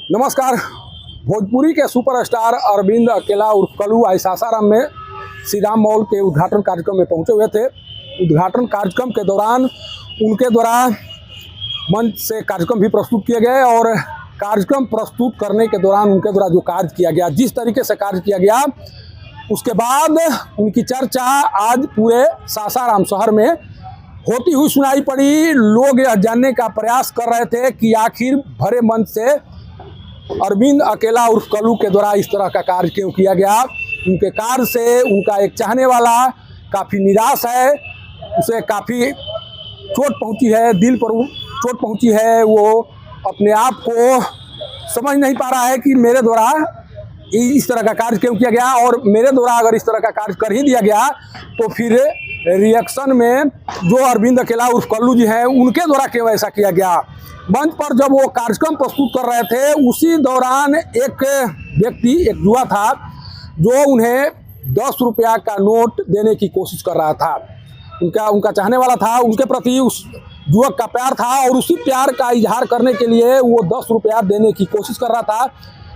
नमस्कार। भोजपुरी के सुपरस्टार अरविंद अकेला उर्फ कल्लू आज सासाराम में श्री राम मॉल के उद्घाटन कार्यक्रम में पहुंचे हुए थे। उद्घाटन कार्यक्रम के दौरान उनके द्वारा मंच से कार्यक्रम भी प्रस्तुत किए गए और कार्यक्रम प्रस्तुत करने के दौरान उनके द्वारा जो कार्य किया गया, जिस तरीके से कार्य किया गया, उसके बाद उनकी चर्चा आज पूरे सासाराम शहर में होती हुई सुनाई पड़ी। लोग यह जानने का प्रयास कर रहे थे कि आखिर भरे मंच से अरविंद अकेला उर्फ कल्लू के द्वारा इस तरह का कार्य क्यों किया गया। उनके कार्य से उनका एक चाहने वाला काफ़ी निराश है, उसे काफ़ी चोट पहुंची है, दिल पर चोट पहुंची है। वो अपने आप को समझ नहीं पा रहा है कि मेरे द्वारा इस तरह का कार्य क्यों किया गया, और मेरे द्वारा अगर इस तरह का कार्य कर ही दिया गया तो फिर रिएक्शन में जो अरविंद अकेला उर्फ कल्लू जी हैं उनके द्वारा क्यों ऐसा किया गया। मंच पर जब वो कार्यक्रम प्रस्तुत कर रहे थे उसी दौरान एक व्यक्ति, एक युवा था जो उन्हें 10 रुपया का नोट देने की कोशिश कर रहा था। उनका चाहने वाला था, उनके प्रति उस युवक का प्यार था और उसी प्यार का इजहार करने के लिए वो 10 रुपया देने की कोशिश कर रहा था।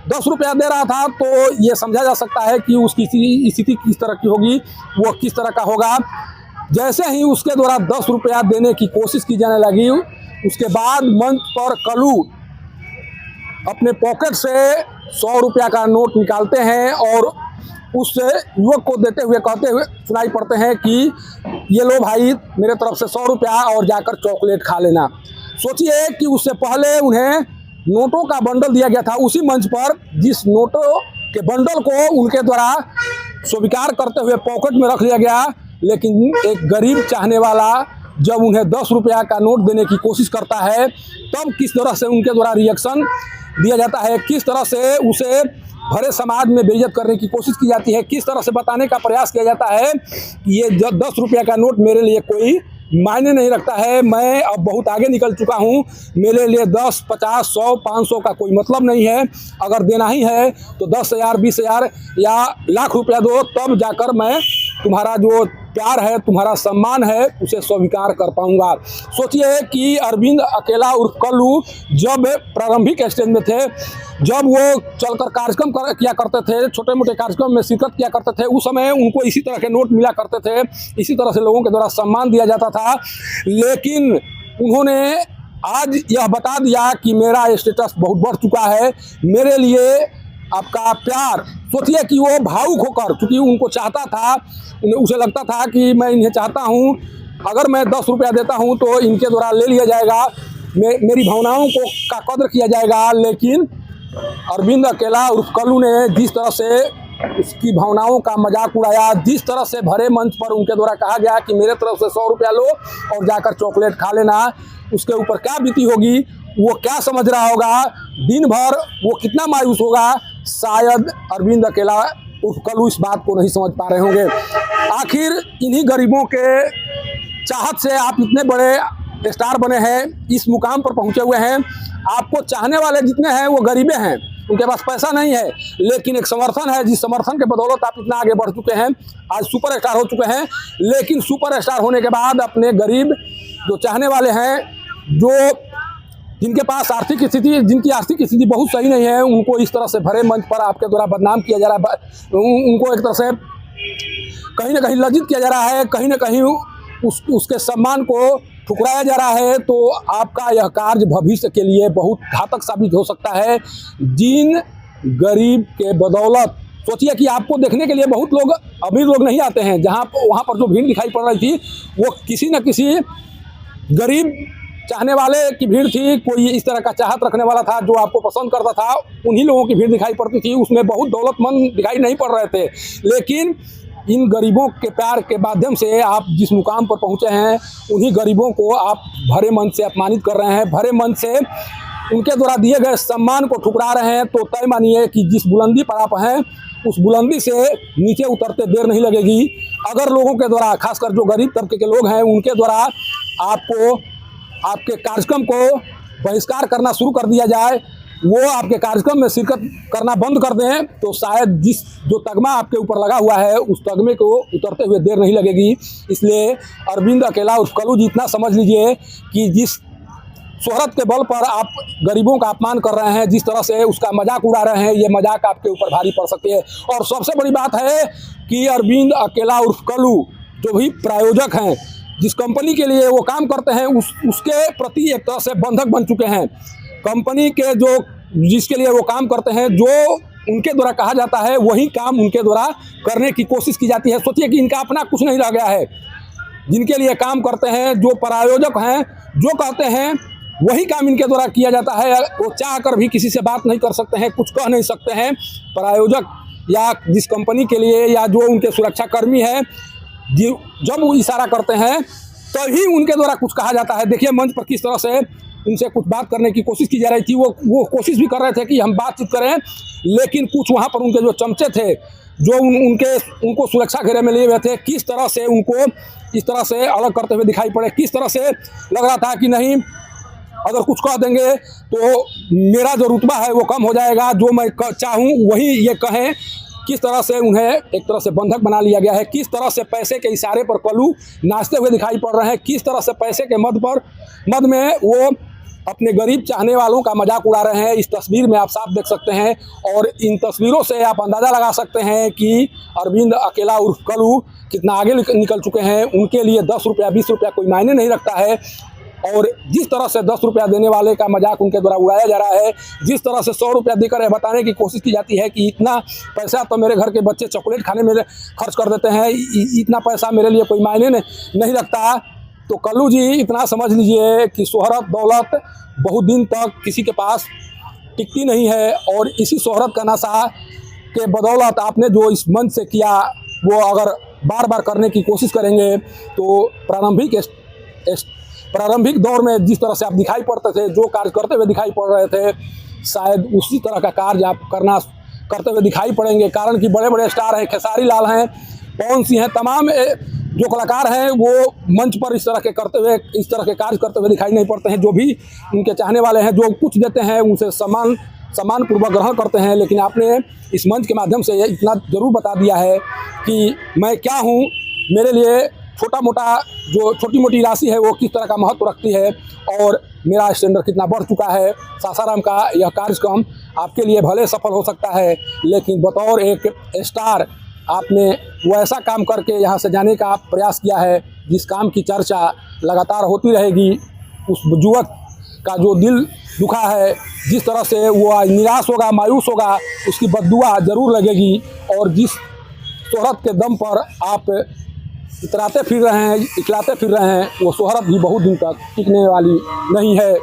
10 रुपया दे रहा था तो ये समझा जा सकता है कि उसकी स्थिति किस तरह की होगी, वो किस तरह का होगा। जैसे ही उसके द्वारा 10 रुपया देने की कोशिश की जाने लगी, उसके बाद मंच पर कल्लू अपने पॉकेट से 100 रुपया का नोट निकालते हैं और उस युवक को देते हुए कहते हुए सुनाई पड़ते हैं कि ये लो भाई, मेरे तरफ से 100 रुपया और जाकर चॉकलेट खा लेना। सोचिए कि उससे पहले उन्हें नोटों का बंडल दिया गया था, उसी मंच पर जिस नोटों के बंडल को उनके द्वारा स्वीकार करते हुए पॉकेट में रख लिया गया। लेकिन एक गरीब चाहने वाला जब उन्हें 10 रुपया का नोट देने की कोशिश करता है तब किस तरह से उनके द्वारा रिएक्शन दिया जाता है, किस तरह से उसे भरे समाज में बेइज्जत करने की कोशिश की जाती है, किस तरह से बताने का प्रयास किया जाता है कि ये 10 रुपया का नोट मेरे लिए कोई मायने नहीं रखता है, मैं अब बहुत आगे निकल चुका हूँ, मेरे लिए 10, 50, 100, 500 का कोई मतलब नहीं है। अगर देना ही है तो 10,000, 20,000 या लाख रुपया दो, तब जाकर मैं तुम्हारा जो प्यार है, तुम्हारा सम्मान है, उसे स्वीकार कर पाऊंगा। सोचिए कि अरविंद अकेला उर्फ कल्लू जब प्रारंभिक स्टेज में थे, जब वो चलकर कार्यक्रम किया करते थे, छोटे मोटे कार्यक्रम में शिरकत किया करते थे, उस समय उनको इसी तरह के नोट मिला करते थे, इसी तरह से लोगों के द्वारा सम्मान दिया जाता था। लेकिन उन्होंने आज यह बता दिया कि मेरा स्टेटस बहुत बढ़ चुका है, मेरे लिए आपका प्यार। सोचिए कि वो भावुक होकर, क्योंकि उनको चाहता था, उसे लगता था कि मैं इन्हें चाहता हूँ, अगर मैं 10 रुपया देता हूँ तो इनके द्वारा ले लिया जाएगा, मेरी भावनाओं को का कद्र किया जाएगा। लेकिन अरविंद अकेला उर्फ कल्लू ने जिस तरह से उसकी भावनाओं का मजाक उड़ाया, जिस तरह से भरे मंच पर उनके द्वारा कहा गया कि मेरे तरफ से 100 रुपया लो और जाकर चॉकलेट खा लेना, उसके ऊपर क्या बीती होगी, वो क्या समझ रहा होगा, दिन भर वो कितना मायूस होगा। शायद अरविंद अकेला उर्फ कल्लू इस बात को नहीं समझ पा रहे होंगे। आखिर इन्हीं गरीबों के चाहत से आप इतने बड़े स्टार बने हैं, इस मुकाम पर पहुंचे हुए हैं। आपको चाहने वाले जितने हैं वो गरीबे हैं, उनके पास पैसा नहीं है, लेकिन एक समर्थन है, जिस समर्थन के बदौलत आप इतना आगे बढ़ चुके हैं, आज सुपर स्टार हो चुके हैं। लेकिन सुपर स्टार होने के बाद अपने गरीब जो चाहने वाले हैं, जो जिनके पास जिनकी आर्थिक स्थिति बहुत सही नहीं है, उनको इस तरह से भरे मंच पर आपके द्वारा बदनाम किया जा रहा है, उनको एक तरह से कहीं ना कहीं लज्जित किया जा रहा है, कहीं ना कहीं उसके सम्मान को ठुकराया जा रहा है। तो आपका यह कार्य भविष्य के लिए बहुत घातक साबित हो सकता है। जिन गरीब के बदौलत, सोचिए कि आपको देखने के लिए बहुत लोग, अमीर लोग नहीं आते हैं, वहाँ पर जो भीड़ दिखाई पड़ रही थी वो किसी न किसी गरीब चाहने वाले की भीड़ थी। कोई इस तरह का चाहत रखने वाला था जो आपको पसंद करता था, उन्हीं लोगों की भीड़ दिखाई पड़ती थी। उसमें बहुत दौलतमंद दिखाई नहीं पड़ रहे थे। लेकिन इन गरीबों के प्यार के माध्यम से आप जिस मुकाम पर पहुंचे हैं, उन्हीं गरीबों को आप भरे मंच से अपमानित कर रहे हैं, भरे मंच से उनके द्वारा दिए गए सम्मान को ठुकरा रहे हैं। तो तय मानिए कि जिस बुलंदी पर आप हैं, उस बुलंदी से नीचे उतरते देर नहीं लगेगी। अगर लोगों के द्वारा, खासकर जो गरीब तबके के लोग हैं, उनके द्वारा आपको आपके कार्यक्रम को बहिष्कार करना शुरू कर दिया जाए, वो आपके कार्यक्रम में शिरकत करना बंद कर दें, तो शायद जो तगमा आपके ऊपर लगा हुआ है, उस तगमे को उतरते हुए देर नहीं लगेगी। इसलिए अरविंद अकेला उर्फ कल्लू जी इतना समझ लीजिए कि जिस शोहरत के बल पर आप गरीबों का अपमान कर रहे हैं, जिस तरह से उसका मजाक उड़ा रहे हैं, ये मजाक आपके ऊपर भारी पड़ सकती है। और सबसे बड़ी बात है कि अरविंद अकेला उर्फ कल्लू जो भी प्रायोजक हैं, जिस कंपनी के लिए वो काम करते हैं उसके प्रति एक तरह से बंधक बन चुके हैं। कंपनी के जो जिसके लिए वो काम करते हैं, जो उनके द्वारा कहा जाता है वही काम उनके द्वारा करने की कोशिश की जाती है। सोचिए कि इनका अपना कुछ नहीं रह गया है। जिनके लिए काम करते हैं, जो प्रायोजक हैं, जो कहते हैं वही काम इनके द्वारा किया जाता है। वो चाह कर भी किसी से बात नहीं कर सकते हैं, कुछ कह नहीं सकते हैं। प्रायोजक या जिस कंपनी के लिए या जो उनके सुरक्षाकर्मी हैं, जब वो इशारा करते हैं तभी उनके द्वारा कुछ कहा जाता है। देखिए मंच पर किस तरह से उनसे कुछ बात करने की कोशिश की जा रही थी। वो कोशिश भी कर रहे थे कि हम बातचीत करें, लेकिन कुछ वहाँ पर उनके जो चमचे थे, जो उनको सुरक्षा घेरे में लिए हुए थे, किस तरह से उनको इस तरह से अलग करते हुए दिखाई पड़े। किस तरह से लग रहा था कि नहीं, अगर कुछ कह देंगे तो मेरा जो रुतबा है वो कम हो जाएगा, जो मैं चाहूँ वही ये कहें। किस तरह से उन्हें एक तरह से बंधक बना लिया गया है, किस तरह से पैसे के इशारे पर कल्लू नाचते हुए दिखाई पड़ रहे हैं, किस तरह से पैसे के मद में वो अपने गरीब चाहने वालों का मजाक उड़ा रहे हैं। इस तस्वीर में आप साफ देख सकते हैं, और इन तस्वीरों से आप अंदाज़ा लगा सकते हैं कि अरविंद अकेला उर्फ कल्लू कितना आगे निकल चुके हैं। उनके लिए 10 रुपया 20 रुपया कोई मायने नहीं रखता है। और जिस तरह से 10 रुपया देने वाले का मजाक उनके द्वारा उड़ाया जा रहा है, जिस तरह से 100 रुपया देकर यह बताने की कोशिश की जाती है कि इतना पैसा तो मेरे घर के बच्चे चॉकलेट खाने में खर्च कर देते हैं, इतना पैसा मेरे लिए कोई मायने नहीं रखता। तो कल्लू जी इतना समझ लीजिए कि शोहरत दौलत बहुत दिन तक किसी के पास टिकती नहीं है, और इसी शोहरत का नशा के बदौलत आपने जो इस मंच से किया वो अगर बार बार करने की कोशिश करेंगे तो प्रारंभिक दौर में जिस तरह से आप दिखाई पड़ते थे, जो कार्य करते हुए दिखाई पड़ रहे थे, शायद उसी तरह का कार्य आप करते हुए दिखाई पड़ेंगे। कारण कि बड़े बड़े स्टार हैं, खेसारी लाल हैं, पवन सिंह हैं, तमाम जो कलाकार हैं वो मंच पर इस तरह के कार्य करते हुए दिखाई नहीं पड़ते हैं। जो भी उनके चाहने वाले हैं, जो कुछ देते हैं उनसे सम्मानपूर्वक ग्रहण करते हैं। लेकिन आपने इस मंच के माध्यम से इतना ज़रूर बता दिया है कि मैं क्या हूँ, मेरे लिए छोटी मोटी राशि है वो किस तरह का महत्व रखती है, और मेरा स्टैंडर्ड कितना बढ़ चुका है। सासाराम का यह कार्यक्रम आपके लिए भले सफल हो सकता है, लेकिन बतौर एक स्टार आपने वो ऐसा काम करके यहाँ से जाने का प्रयास किया है जिस काम की चर्चा लगातार होती रहेगी। उस युवक का जो दिल दुखा है, जिस तरह से वो निराश होगा, मायूस होगा, उसकी बद्दुआ ज़रूर लगेगी। और जिस शोहरत के दम पर आप इतराते फिर रहे हैं, इकलाते फिर रहे हैं, वो शोहरत भी बहुत दिन तक टिकने वाली नहीं है।